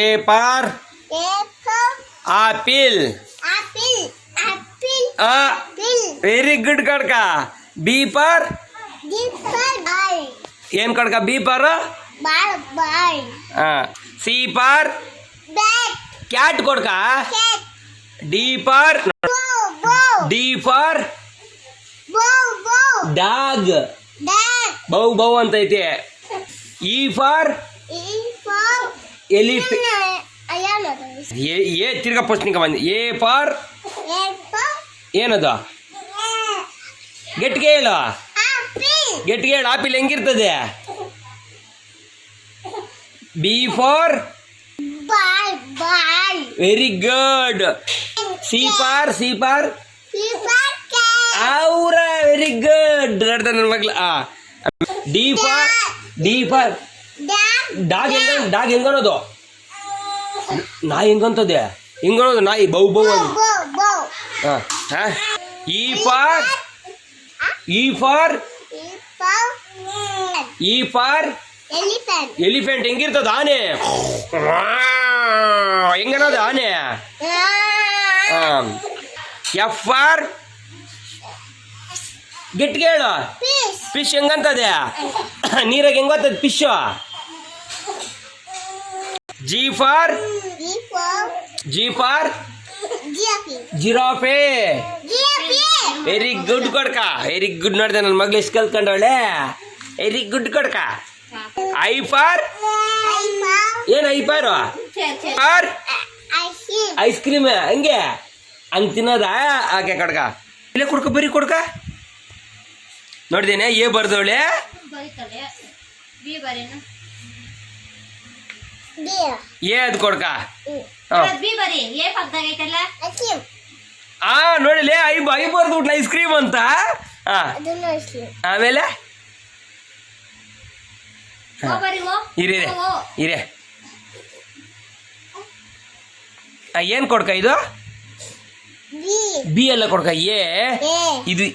A for apple. Very good ಕಡ್ಕ. B for ಏನ್ ಕಡ್ಕ? B for C for cat ಕೊಡ್ಕ. D for dog. Bow bow ಅಂತ ಐತೆ. E for elephant. ಏ ತಿರ್ಗಾ ಪೋಸ್ಟ್ನಿಕ ಬಂದಿ. ಎ ಫಾರ್ ಏನದು? ಗಟ್ಟಿಗೆ ಹೇಳು, ಗಟ್ಟಿಗೆ ಹೇಳು. ಆಪಿಲ್ ಹೆಂಗಿರ್ತದೆ? B for very good. C for ಅವರ ವೆರಿ ಗುಡ್ ನೋಡ್ತಾ ನನ್ನ ಮಗ್ಲ. D for dog. ಹೆಂಗನೋದು? ನಾಯಿ ಹೆಂಗಂತದೆ? ಹಿಂಗನೋದು ನಾಯಿ ಬೌ ಬೌ ಅದು. E for elephant. ಹೆಂಗಿರ್ತದ? ಆನೆ. ಹೆಂಗನೋದು ಆನೆ? ಎಫ್ ಫಾರ್ ಗಟ್ಟಿಗೆ ಹೇಳು. ಫಿಶ್ ಹೆಂಗಂತದೆ? ನೀರಾಗ ಹೆಂಗಂತದ fish? G for giraffe. Very good ಕೊಡ್ಕ. Very good. ನೋಡ್ದೆ ನನ್ನ ಮಗ್ಳು ಎಷ್ಟು ಕಲ್ತ್ಕೊಂಡವಳೆ. ವೆರಿ ಗುಡ್ ಕೊಡ್ಕ. ಐ ಫಾರ್ ಏನು? I for ice cream. ಹಂಗೆ ಹಂಗೆ ತಿನ್ನೋದ? ಹಾಗೆ ಕೊಡ್ಕ. ಇಲ್ಲೇ ಕೊಡ್ಕ, ಬರೀ ಕೊಡ್ಕ. ನೋಡ್ದೇನೆ ಏ ಬರ್ದವಳೆ. ಏ ಅದು ಕೊಡ್ಕ. ನೋಡಿಲೆ ಐ ಬರ್ದು ಬಿಟ್ಲ ಐಸ್ ಕ್ರೀಮ್ ಅಂತ. ಆಮೇಲೆ ಇರೇ ಏನ್ ಕೊಡ್ಕ? ಇದು ಬಿ ಎಲ್ಲ ಕೊಡ್ಕ. ಇದು